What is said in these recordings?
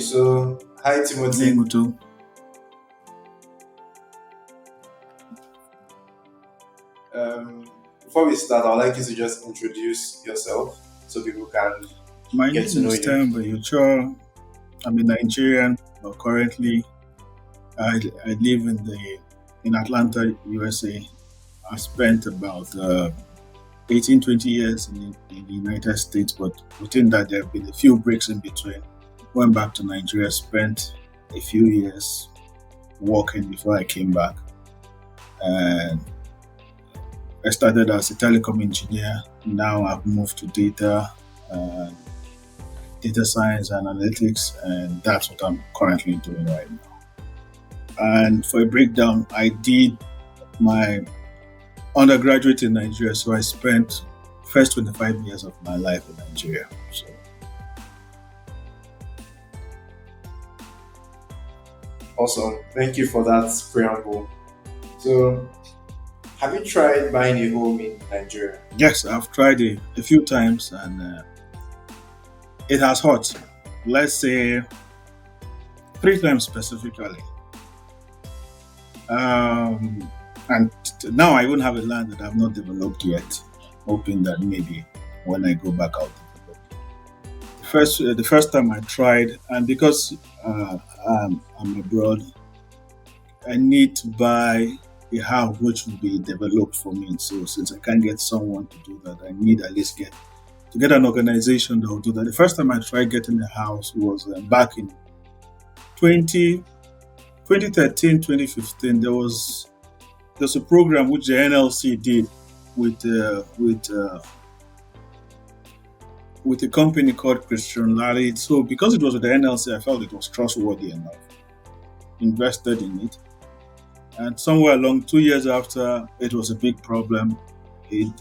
So, hi Hey, Timothy. Mutu. Um, Before we start, I'd like you to just introduce yourself so people can My get name to know is you. Temba Yucho. I'm a Nigerian, but currently I live in Atlanta, USA. I spent about 18, 20 years in the United States, but within that there have been a few breaks in between. Went back to Nigeria, spent a few years working before I came back. And I started as a telecom engineer. Now I've moved to uh, data science and analytics, and that's what I'm currently doing right now. And for a breakdown, I did my undergraduate in Nigeria, so I spent first 25 years of my life in Nigeria. So Awesome. Thank you for that preamble. So, have you tried buying a home in Nigeria? yes, I've tried it a few times, and it has hurt. Let's say three times specifically. Um, and now I even have a land that I've not developed yet, hoping that maybe when I go back out. The first time I tried, and because I'm abroad, I need to buy a house which will be developed for me. So since I can't get someone to do that, I need at least get an organization that will do that. The first time I tried getting a house was back in 20, 2013, 2015. There's a program which the NLC did with uh, with uh, with a company called Christian Lally. So because it was with the NLC, I felt it was trustworthy enough. Invested in it, and somewhere along 2 years after, it was a big problem. It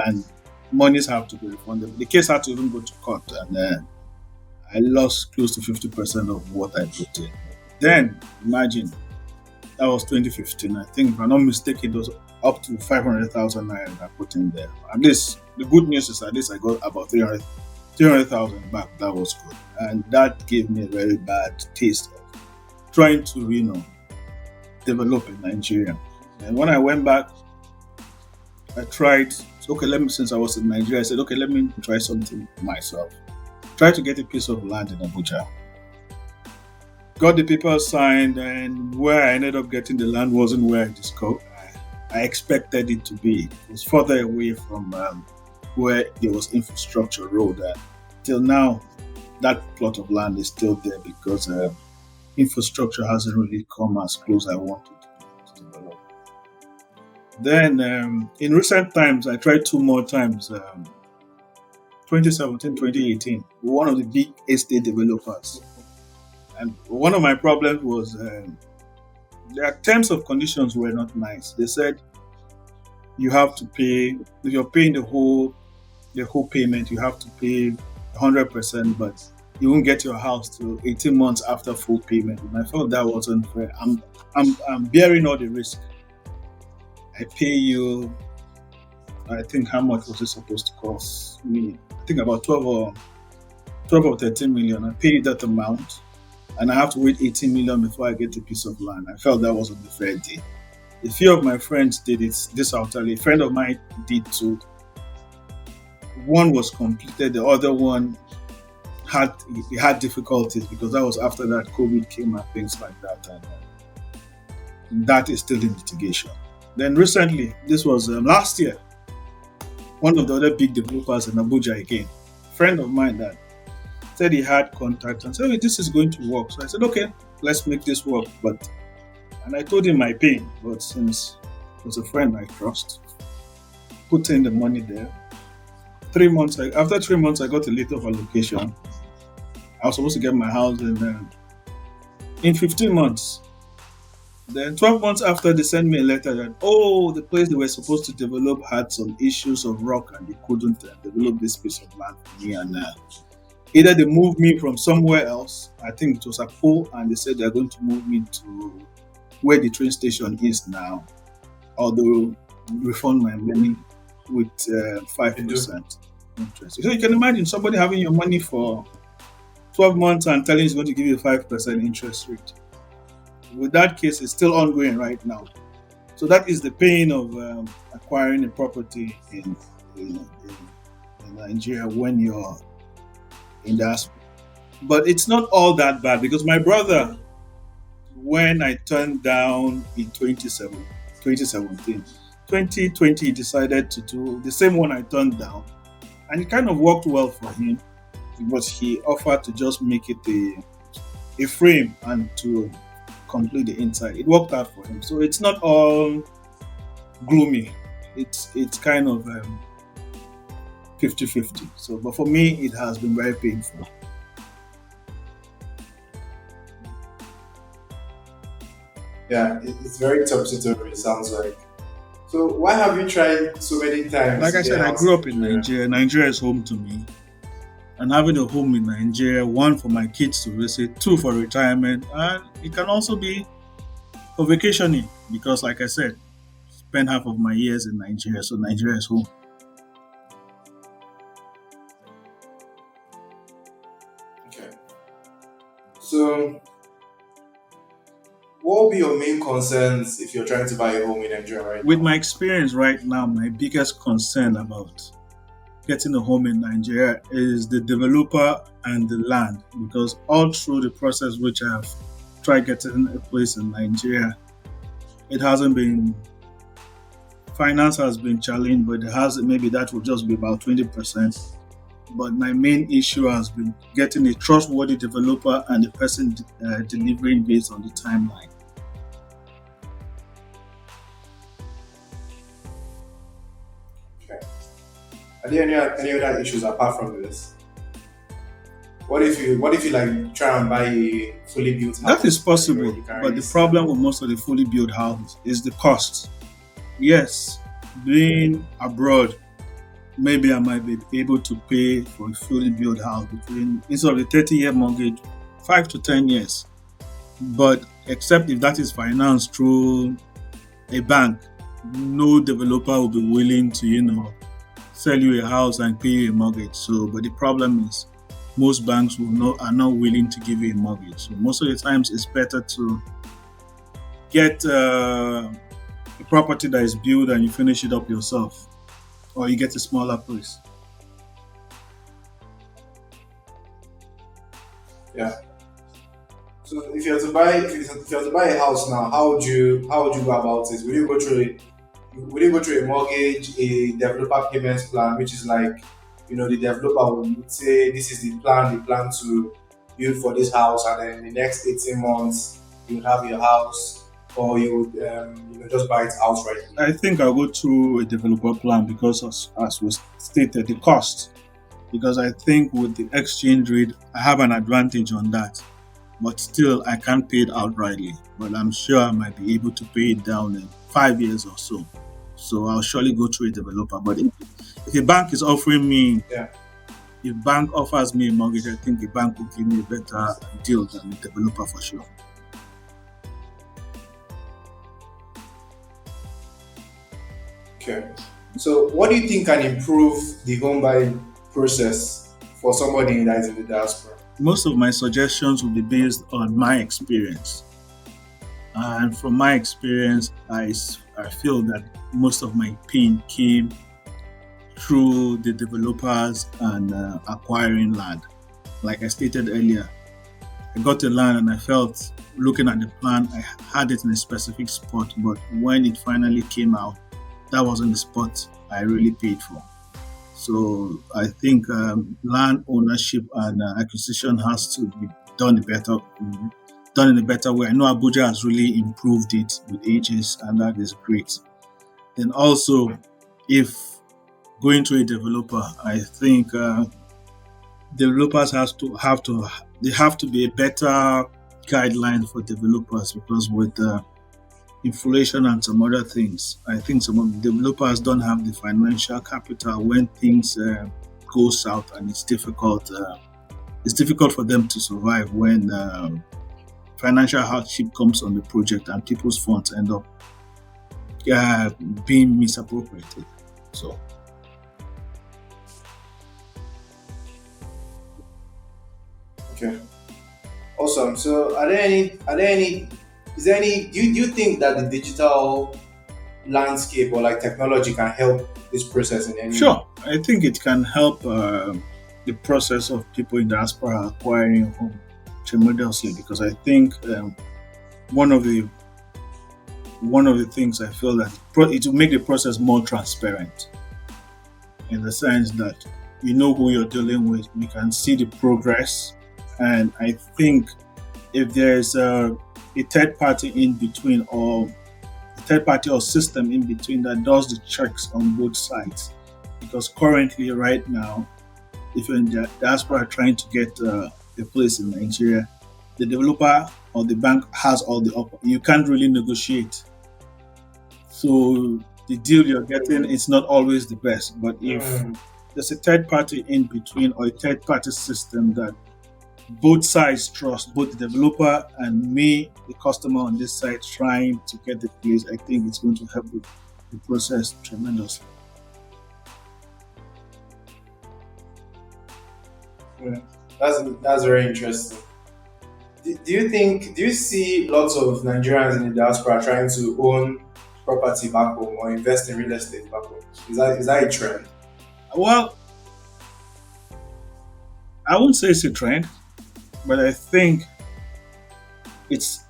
and monies have to be refunded. The case had to even go to court, and I lost close to 50% of what I put in. Then imagine that was 2015. I think, if I'm not mistaken, it was up to 500,000 naira I put in there. At least the good news is at least I got about 300,000 back. That was good, and that gave me a very bad taste of trying to develop in Nigeria. And when I went back, I tried. Okay, let me. Since I was in Nigeria, I said, okay, let me try something myself. Tried to get a piece of land in Abuja. Got the papers signed, and where I ended up getting the land wasn't where I expected it to be. It was further away from where there was infrastructure road. Till now, that plot of land is still there because infrastructure hasn't really come as close as I wanted to develop. Then, in recent times, I tried two more times, 2017, 2018, one of the big estate developers. And one of my problems was their terms of conditions were not nice. They said you have to pay, if you're paying the whole payment, you have to pay 100%, but you won't get your house till 18 months after full payment. And I felt that wasn't fair. I'm bearing all the risk. I pay you, I think, how much was it supposed to cost me? I think about 12 or 13 million. I paid that amount, and I have to wait 18 million before I get a piece of land. I felt that wasn't a fair deal. A few of my friends did it this outerly. A friend of mine did too. One was completed, the other one had he had difficulties because that was after that COVID came and things like that, and that is still in litigation. Then recently, this was last year, one of the other big developers in Abuja again, friend of mine that said he had contact and said, "Hey, this is going to work." So I said, "Okay, let's make this work." But and I told him my pain, but since it was a friend I trust, put in the money there. 3 months after 3 months, I got a letter of allocation. I was supposed to get my house in 15 months. Then 12 months after, they sent me a letter that, oh, the place they were supposed to develop had some issues of rock and they couldn't develop this piece of land for me. And either they moved me from somewhere else, I think it was a pool, and they said they're going to move me to where the train station is now, or they will refund my money with They do. 5% interest. So you can imagine somebody having your money for 12 months and telling you it's going to give you a 5% interest rate. With that case, it's still ongoing right now. So that is the pain of acquiring a property in Nigeria when you're in diaspora. But it's not all that bad because my brother, when I turned down in 2017, 2020, he decided to do the same one I turned down. And it kind of worked well for him because he offered to just make it a frame and to complete the inside. It worked out for him. So it's not all gloomy. It's kind of 50-50. So, but for me, it has been very painful. Yeah, it's very topsy-turvy, it sounds like. So why have you tried so many times Like to I get said, a I house grew in up in Nigeria? Nigeria. Nigeria is home to me. And having a home in Nigeria, one for my kids to visit, two for retirement, and it can also be for vacationing because, like I said, spent half of my years in Nigeria, so Nigeria is home. Okay. So what will be your main concerns if you're trying to buy a home in Nigeria right With now? my experience right now, my biggest concern about getting a home in Nigeria is the developer and the land because all through the process which I've tried getting a place in Nigeria, it hasn't been finance has been challenged, but it has maybe that will just be about 20%. But my main issue has been getting a trustworthy developer and the person delivering based on the timeline. Okay. Are there any other issues apart from this? What if you like try and buy a fully built That is house that possible, you can but already the sell? problem with most of the fully built houses is the cost. Yes, being abroad, maybe I might be able to pay for a fully built house between instead of the 30-year mortgage, 5 to 10 years. But except if that is financed through a bank, no developer will be willing to, sell you a house and pay you a mortgage. So, but the problem is most banks are not willing to give you a mortgage. So most of the times it's better to get a property that is built and you finish it up yourself, or you get a smaller place. Yeah. So if you have to buy a house now, how would you go about it? Will you go through a mortgage, a developer payments plan, which is like, the developer would say this is the plan they plan to build for this house, and then in the next 18 months you would have your house, or you would just buy it outright. I think I'll go through a developer plan because, as was stated, the cost. Because I think with the exchange rate, I have an advantage on that. But still, I can't pay it outrightly. But I'm sure I might be able to pay it down in 5 years or so. So I'll surely go through a developer. But if a bank is offering me, Yeah. if bank offers me a mortgage, I think the bank will give me a better deal than the developer for sure. Okay. So what do you think can improve the home buying process for somebody that is in the diaspora? Most of my suggestions will be based on my experience. And from my experience, I feel that most of my pain came through the developers and acquiring land. Like I stated earlier, I got the land and I felt, looking at the plan, I had it in a specific spot, but when it finally came out, that wasn't the spot I really paid for. So I think land ownership and acquisition has to be done better, done in a better way. I know Abuja has really improved it with ages, and that is great. And also, if going to a developer, I think developers have to be a better guideline for developers because with inflation and some other things, I think some of the developers don't have the financial capital when things go south, and it's difficult. It's difficult for them to survive when financial hardship comes on the project and people's funds end up uh, being misappropriated. So Okay. Awesome. So, is there any, do you think that the digital landscape or like technology can help this process in any way? Sure, I think it can help the process of people in diaspora acquiring a home tremendously because I think one of the one of the things I feel that it will make the process more transparent in the sense that you know who you're dealing with, you can see the progress, and I think if there's a third party in between or a third party or system in between that does the checks on both sides, because currently right now if you're in the diaspora trying to get a place in Nigeria, the developer or the bank has all the you can't really negotiate. So the deal you're getting is not always the best. But if Mm, there's a third party in between or a third party system that both sides trust, both the developer and me, the customer on this side trying to get the place, I think it's going to help the process tremendously. yeah. That's very interesting. Do you see lots of Nigerians in the diaspora trying to own property back home or invest in real estate back home? Is that a trend? Well, I wouldn't say it's a trend, but I think it's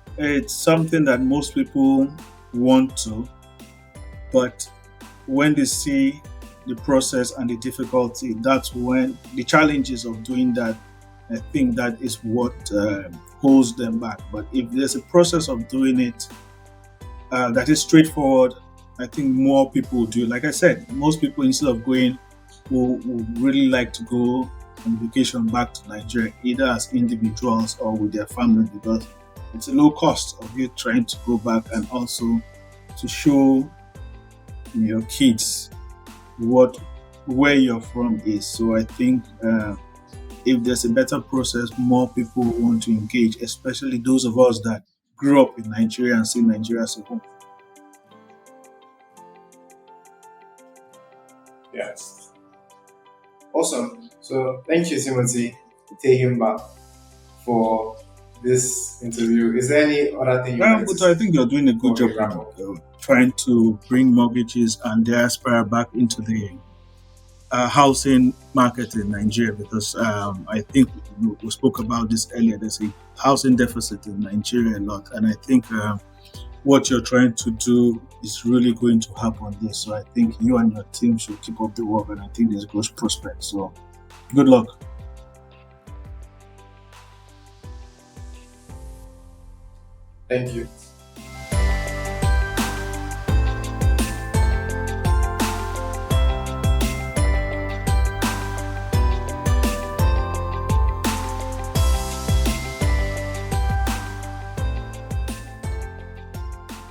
something that most people want to, but when they see the process and the difficulty, that's when the challenges of doing that. I think that is what holds them back. But if there's a process of doing it that is straightforward, I think more people will do it. Like I said, most people instead of going would really like to go on vacation back to Nigeria, either as individuals or with their family, because it's a low cost of you trying to go back and also to show your kids what where you're from is. So I think if there's a better process, more people want to engage, especially those of us that grew up in Nigeria and see Nigeria as a home. Yes. Awesome. So thank you, Timothy, for taking back for this interview. Is there any other thing you'd like to But I say think you're doing a good before we job wrap in up? trying to bring mortgages and diaspora back into the housing market in Nigeria because I think we spoke about this earlier. There's a housing deficit in Nigeria a lot, and I think what you're trying to do is really going to help on this. So I think you and your team should keep up the work, and I think there's good prospects. So good luck. Thank you.